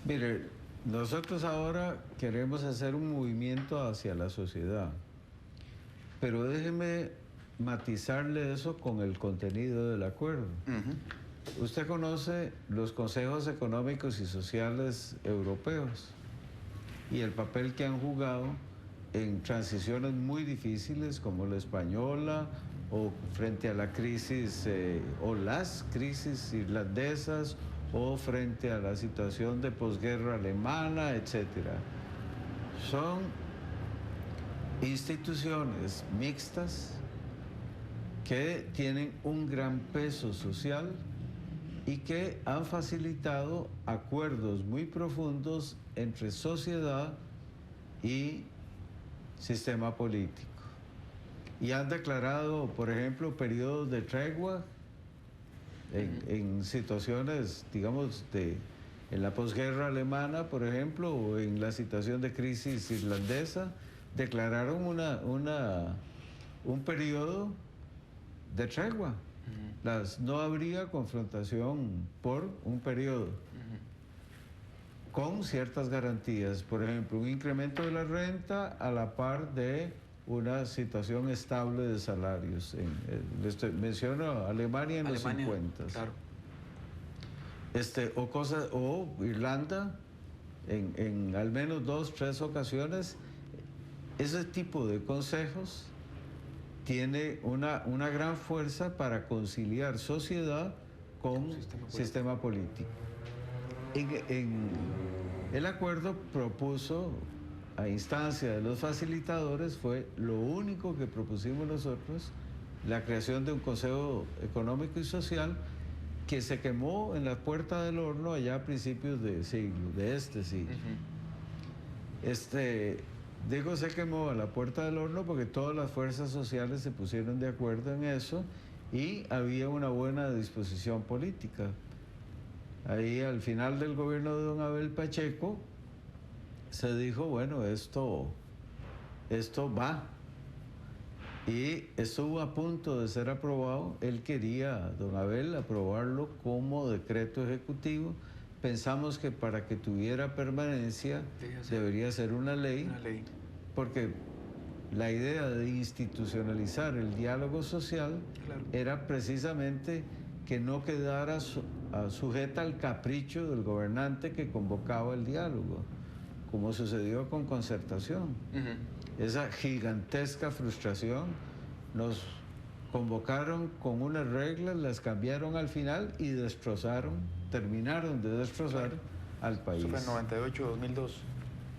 Mire, nosotros ahora queremos hacer un movimiento hacia la sociedad, pero déjeme matizarle eso con el contenido del acuerdo. Usted conoce los consejos económicos y sociales europeos y el papel que han jugado en transiciones muy difíciles como la española, o frente a la crisis o las crisis irlandesas, o frente a la situación de posguerra alemana, etc. Son instituciones mixtas que tienen un gran peso social y que han facilitado acuerdos muy profundos entre sociedad y sistema político. Y han declarado, por ejemplo, periodos de tregua en situaciones, digamos, en la posguerra alemana, por ejemplo, o en la situación de crisis irlandesa, declararon un periodo de tregua. No habría confrontación por un periodo, con ciertas garantías, por ejemplo, un incremento de la renta a la par de una situación estable de salarios. Menciono Alemania en los 50. Claro. O Irlanda, en al menos 2, 3 ocasiones, ese tipo de consejos tiene una gran fuerza para conciliar sociedad con sistema político. El acuerdo propuso, a instancia de los facilitadores, fue lo único que propusimos nosotros, la creación de un Consejo Económico y Social que se quemó en la puerta del horno allá a principios de siglo, de este siglo. Digo, se quemó a la puerta del horno porque todas las fuerzas sociales se pusieron de acuerdo en eso y había una buena disposición política. Ahí al final del gobierno de don Abel Pacheco se dijo, bueno, esto va. Y estuvo a punto de ser aprobado. Él quería, don Abel, aprobarlo como decreto ejecutivo. Pensamos que para que tuviera permanencia debería ser una ley, porque la idea de institucionalizar el diálogo social era precisamente que no quedara sujeta al capricho del gobernante que convocaba el diálogo, como sucedió con Concertación. Esa gigantesca frustración, nos convocaron con unas reglas, las cambiaron al final y terminaron de destrozar al país. Eso fue en 98, 2002.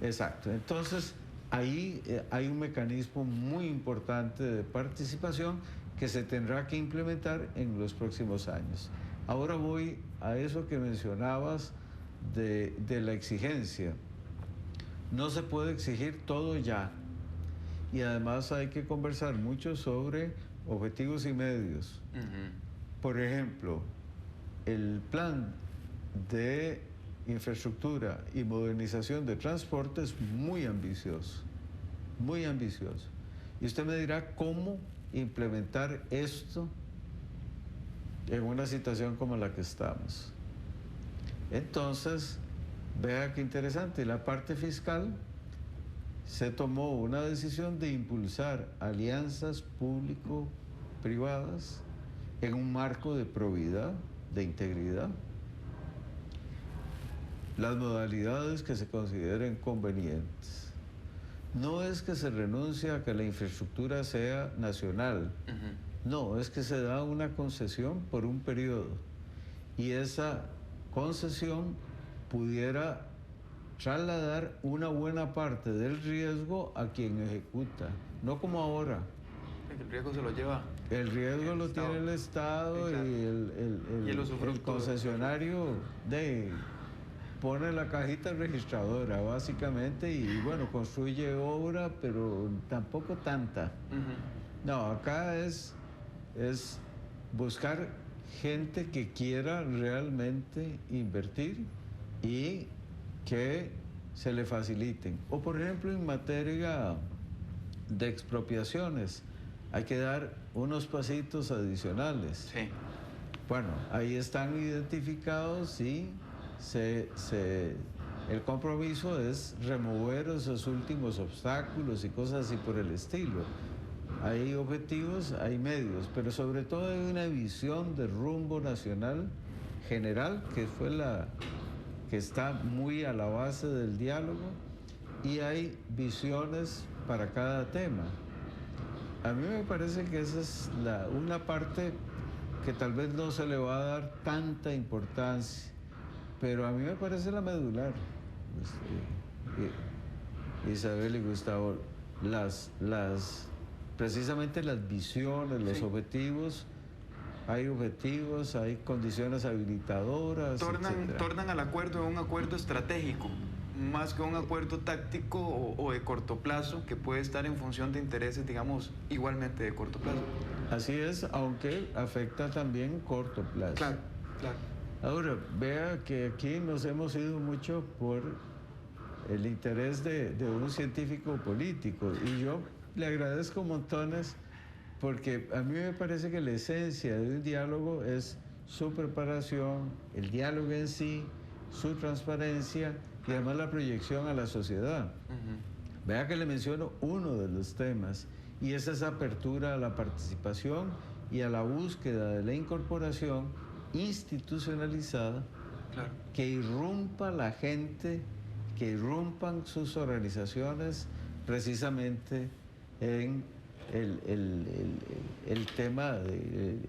Exacto. Entonces, ahí hay un mecanismo muy importante de participación que se tendrá que implementar en los próximos años. Ahora voy a eso que mencionabas de la exigencia. No se puede exigir todo ya. Y además hay que conversar mucho sobre objetivos y medios. Por ejemplo, el plan de infraestructura y modernización de transporte es muy ambicioso, muy ambicioso. Y usted me dirá cómo implementar esto en una situación como la que estamos. Entonces, vea qué interesante, la parte fiscal se tomó una decisión de impulsar alianzas público-privadas en un marco de probidad, de integridad. Las modalidades que se consideren convenientes. No es que se renuncie a que la infraestructura sea nacional, no, es que se da una concesión por un periodo y esa concesión pudiera trasladar una buena parte del riesgo a quien ejecuta, no como ahora. El riesgo se lo lleva. El riesgo lo tiene el Estado, sí, claro. Y el concesionario pone la cajita registradora básicamente y bueno, construye obra, pero tampoco tanta. No, acá es buscar gente que quiera realmente invertir y que se le faciliten. O por ejemplo en materia de expropiaciones, hay que dar unos pasitos adicionales. Sí. Bueno, ahí están identificados y el compromiso es remover esos últimos obstáculos y cosas así por el estilo. Hay objetivos, hay medios, pero sobre todo hay una visión de rumbo nacional general que fue que está muy a la base del diálogo y hay visiones para cada tema. A mí me parece que esa es una parte que tal vez no se le va a dar tanta importancia, pero a mí me parece la medular. Isabel y Gustavo, precisamente las visiones, los objetivos. Hay objetivos, hay condiciones habilitadoras. Tornan al acuerdo en un acuerdo estratégico, más que un acuerdo táctico o de corto plazo, que puede estar en función de intereses, digamos, igualmente de corto plazo. Así es, aunque afecta también corto plazo. Claro, claro. Ahora, vea que aquí nos hemos ido mucho por el interés de un científico político, y yo le agradezco montones, porque a mí me parece que la esencia de un diálogo es su preparación, el diálogo en sí, su transparencia y además la proyección a la sociedad. Vea que le menciono uno de los temas y es esa apertura a la participación y a la búsqueda de la incorporación institucionalizada, claro, que irrumpa la gente, que irrumpan sus organizaciones precisamente en el tema,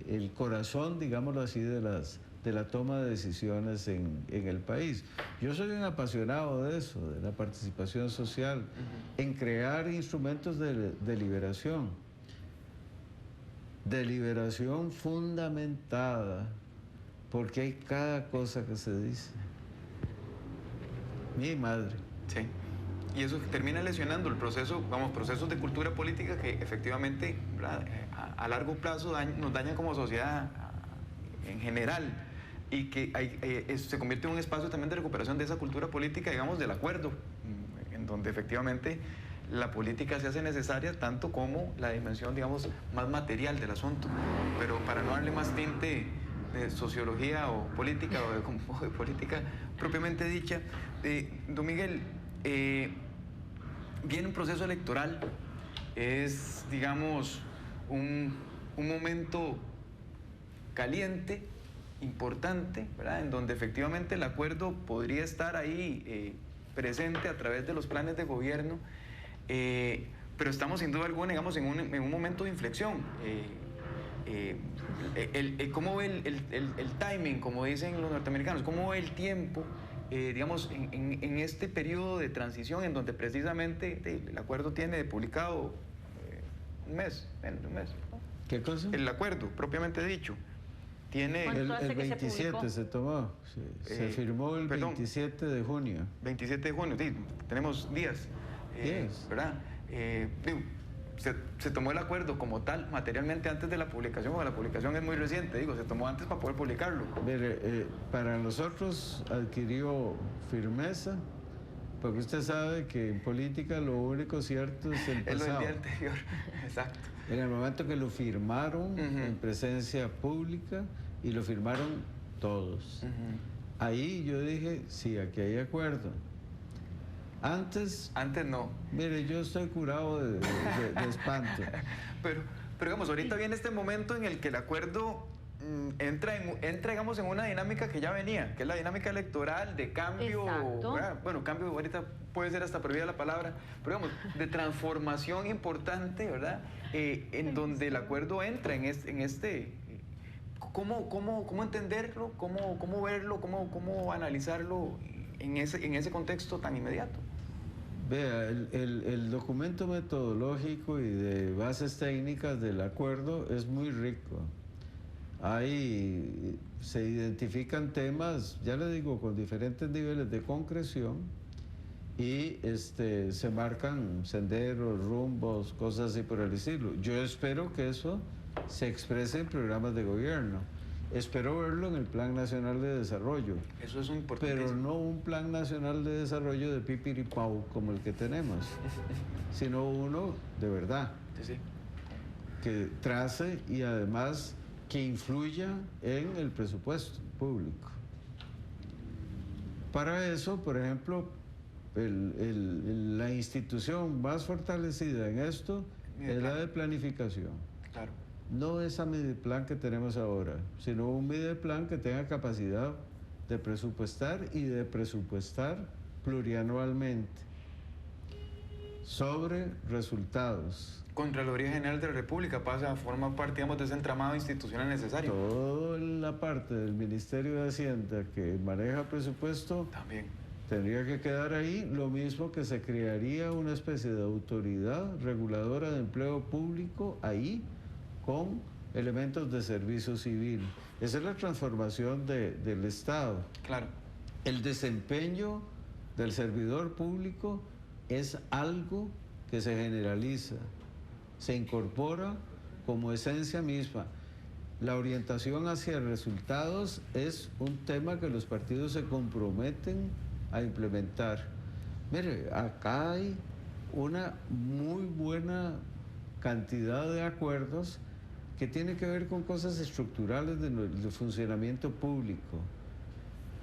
el corazón, digámoslo así, de la toma de decisiones en el país. Yo soy un apasionado de eso, de la participación social, en crear instrumentos de deliberación fundamentada, porque hay cada cosa que se dice. Mi madre. Sí. y eso termina lesionando el proceso, procesos de cultura política que efectivamente, ¿verdad?, a largo plazo nos dañan como sociedad en general, y que se convierte en un espacio también de recuperación de esa cultura política, digamos, del acuerdo, en donde efectivamente la política se hace necesaria tanto como la dimensión, digamos, más material del asunto. Pero para no darle más tinte de sociología o política o de política propiamente dicha, don Miguel, viene un proceso electoral, es, digamos, un momento caliente, importante, ¿verdad?, en donde efectivamente el acuerdo podría estar ahí presente a través de los planes de gobierno, pero estamos sin duda alguna, digamos, en un momento de inflexión. ¿Cómo ve el timing, como dicen los norteamericanos? ¿Cómo ve el tiempo, digamos, en este periodo de transición en donde precisamente el acuerdo tiene publicado un mes, menos de un mes, ¿no? ¿Qué cosa? El acuerdo, propiamente dicho. Tiene el 27 se tomó, se firmó el 27 de junio. 27 de junio, sí, tenemos días. ¿Verdad? Se tomó el acuerdo como tal materialmente antes de la publicación, porque la publicación es muy reciente, se tomó antes para poder publicarlo. Mire, para nosotros adquirió firmeza, porque usted sabe que en política lo único cierto es el pasado. Es lo del día anterior, exacto. En el momento que lo firmaron en presencia pública, y lo firmaron todos. Ahí yo dije, sí, aquí hay acuerdo. Antes no. Mire, yo estoy curado de espanto. Pero digamos, ahorita viene este momento en el que el acuerdo entra, digamos, en una dinámica que ya venía, que es la dinámica electoral de cambio. Bueno, cambio ahorita puede ser hasta prohibida la palabra, pero digamos, de transformación importante, ¿verdad? En donde el acuerdo entra en este ¿cómo entenderlo? ¿Cómo verlo? ¿Cómo analizarlo en ese contexto tan inmediato? Vea, el documento metodológico y de bases técnicas del acuerdo es muy rico. Ahí se identifican temas, ya le digo, con diferentes niveles de concreción, y se marcan senderos, rumbos, cosas así por el estilo. Yo espero que eso se exprese en programas de gobierno. Espero verlo en el Plan Nacional de Desarrollo. Eso es importante. Pero no un Plan Nacional de Desarrollo de pipiripau como el que tenemos, sino uno de verdad, que trace y además que influya en el presupuesto público. Para eso, por ejemplo, la institución más fortalecida en esto es la de planificación. Claro. No esa Mideplan que tenemos ahora, sino un Mideplan que tenga capacidad de presupuestar y de presupuestar plurianualmente sobre resultados. Contraloría General de la República pasa a formar parte, digamos, de ese entramado institucional necesario. Toda la parte del Ministerio de Hacienda que maneja presupuesto también tendría que quedar ahí, lo mismo que se crearía una especie de autoridad reguladora de empleo público ahí, con elementos de servicio civil. Esa es la transformación del Estado. Claro. El desempeño del servidor público es algo que se generaliza, se incorpora como esencia misma. La orientación hacia resultados es un tema que los partidos se comprometen a implementar. Mire, acá hay una muy buena cantidad de acuerdos que tiene que ver con cosas estructurales del funcionamiento público,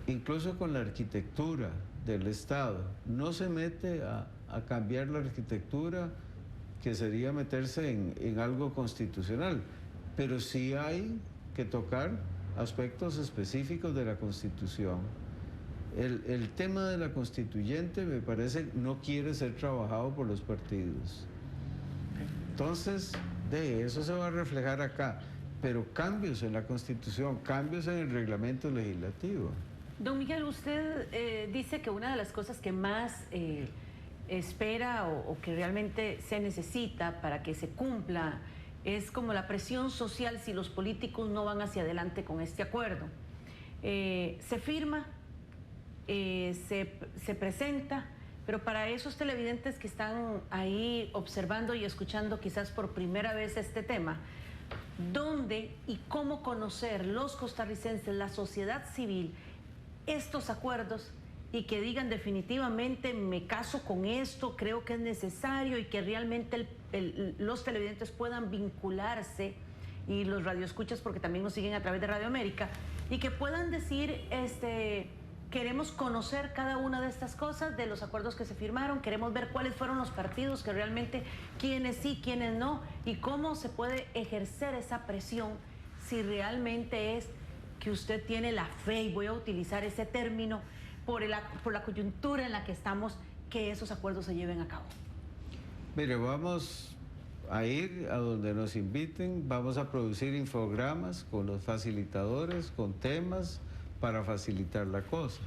incluso con la arquitectura del Estado. No se mete a cambiar la arquitectura, que sería meterse en algo constitucional, pero sí hay que tocar aspectos específicos de la Constitución. El tema de la constituyente, me parece, no quiere ser trabajado por los partidos. Entonces, de eso se va a reflejar acá, pero cambios en la Constitución, cambios en el reglamento legislativo. Don Miguel, usted dice que una de las cosas que más espera o que realmente se necesita para que se cumpla es como la presión social si los políticos no van hacia adelante con este acuerdo. Se firma, se presenta, Pero para esos televidentes que están ahí observando y escuchando quizás por primera vez este tema, ¿dónde y cómo conocer los costarricenses, la sociedad civil, estos acuerdos y que digan definitivamente me caso con esto, creo que es necesario y que realmente los televidentes puedan vincularse y los radioescuchas porque también nos siguen a través de Radio América y que puedan decir queremos conocer cada una de estas cosas, de los acuerdos que se firmaron, queremos ver cuáles fueron los partidos que realmente, quiénes sí, quiénes no, y cómo se puede ejercer esa presión si realmente es que usted tiene la fe, y voy a utilizar ese término, por la coyuntura en la que estamos, que esos acuerdos se lleven a cabo. Mire, vamos a ir a donde nos inviten, vamos a producir infogramas con los facilitadores, con temas, para facilitar la cosa.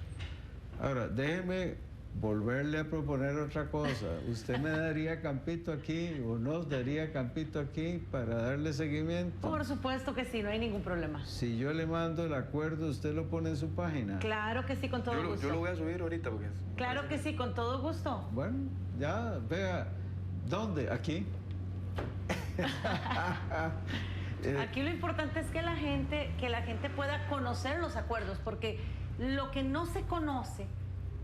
Ahora, déjeme volverle a proponer otra cosa. ¿Usted me daría campito aquí o nos daría campito aquí para darle seguimiento? Por supuesto que sí, no hay ningún problema. Si yo le mando el acuerdo, ¿usted lo pone en su página? Claro que sí, con todo gusto. Yo lo voy a subir ahorita porque... Claro que sí, con todo gusto. Bueno, ya, vea. ¿Dónde? Aquí. Aquí lo importante es que la gente pueda conocer los acuerdos, porque lo que no se conoce,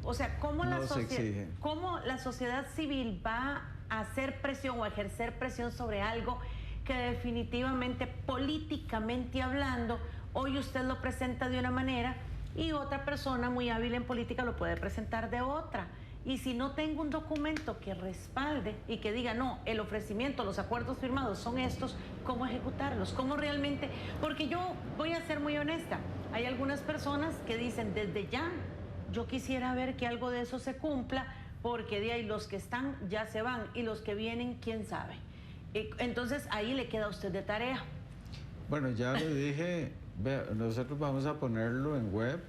o sea, cómo la sociedad civil va a hacer presión o a ejercer presión sobre algo que definitivamente, políticamente hablando, hoy usted lo presenta de una manera y otra persona muy hábil en política lo puede presentar de otra. Y si no tengo un documento que respalde y que diga, no, el ofrecimiento, los acuerdos firmados son estos, ¿cómo ejecutarlos? ¿Cómo realmente? Porque yo voy a ser muy honesta, hay algunas personas que dicen, desde ya, yo quisiera ver que algo de eso se cumpla, porque de ahí los que están ya se van y los que vienen, quién sabe. Entonces ahí le queda a usted de tarea. Bueno, ya le dije, vea, nosotros vamos a ponerlo en web.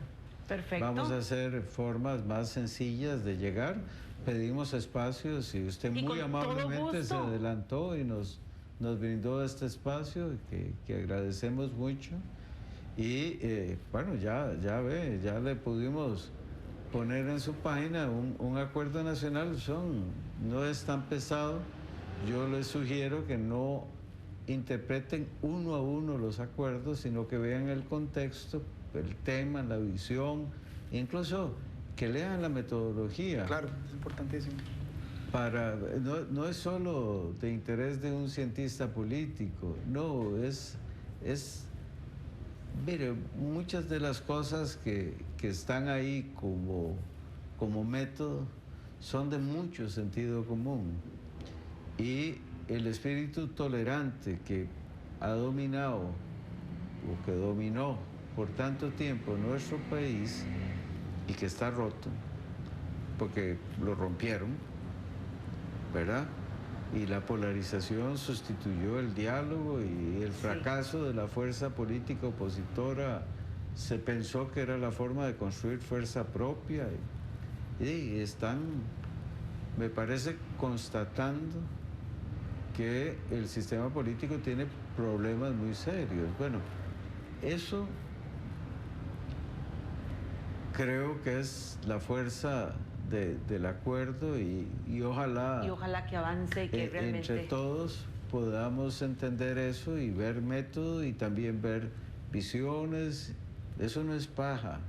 Perfecto. Vamos a hacer formas más sencillas de llegar. Pedimos espacios y usted muy amablemente se adelantó y nos brindó este espacio que agradecemos mucho. Y bueno, ya ve, ya le pudimos poner en su página un acuerdo nacional. No es tan pesado. Yo les sugiero que no interpreten uno a uno los acuerdos, sino que vean el contexto, el tema, la visión, incluso que lean la metodología. Claro, es importantísimo. No es solo de interés de un cientista político, no, mire, muchas de las cosas que están ahí como método son de mucho sentido común. Y el espíritu tolerante que ha dominado o que dominó por tanto tiempo nuestro país y que está roto, porque lo rompieron, ¿verdad? Y la polarización sustituyó el diálogo y el fracaso de la fuerza política opositora se pensó que era la forma de construir fuerza propia y están, me parece, constatando que el sistema político tiene problemas muy serios. Bueno, eso creo que es la fuerza del acuerdo y ojalá... Y ojalá que avance y que realmente... Entre todos podamos entender eso y ver método y también ver visiones. Eso no es paja.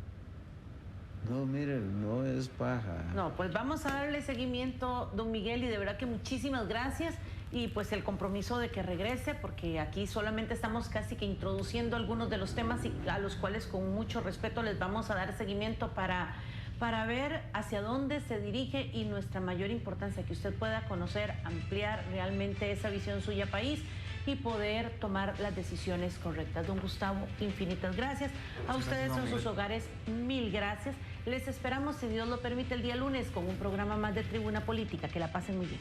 No, miren, no es paja. No, pues vamos a darle seguimiento, don Miguel, y de verdad que muchísimas gracias. Y pues el compromiso de que regrese, porque aquí solamente estamos casi que introduciendo algunos de los temas y a los cuales con mucho respeto les vamos a dar seguimiento para ver hacia dónde se dirige y nuestra mayor importancia, que usted pueda conocer, ampliar realmente esa visión suya país y poder tomar las decisiones correctas. Don Gustavo, infinitas gracias. A ustedes en sus hogares, mil gracias. Les esperamos, si Dios lo permite, el día lunes con un programa más de Tribuna Política. Que la pasen muy bien.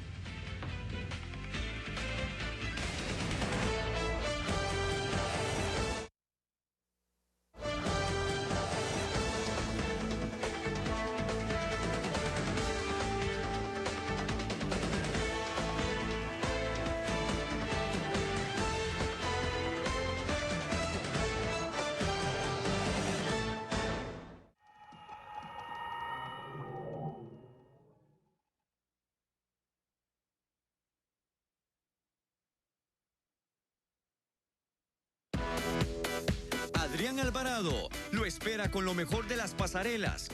Julián Alvarado lo espera con lo mejor de las pasarelas,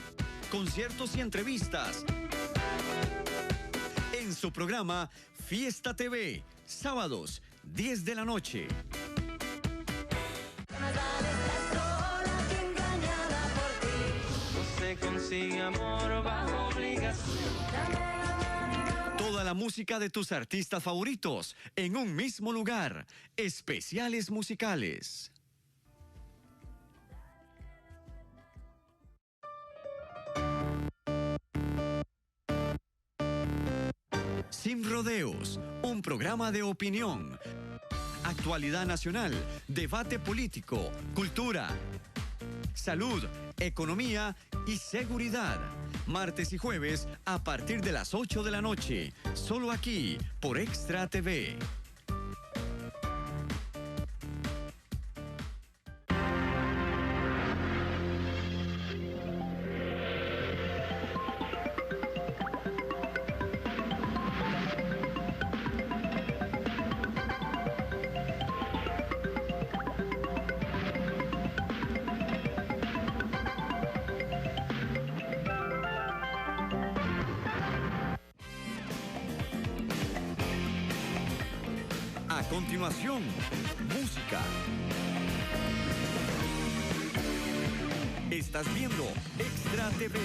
conciertos y entrevistas en su programa Fiesta TV, sábados, 10 de la noche. Consigue amor bajo obligación. Toda la música de tus artistas favoritos en un mismo lugar. Especiales musicales. Sin rodeos, un programa de opinión, actualidad nacional, debate político, cultura, salud, economía y seguridad. Martes y jueves a partir de las 8 de la noche. Solo aquí por Extra TV. A continuación, música. Estás viendo Extra TV.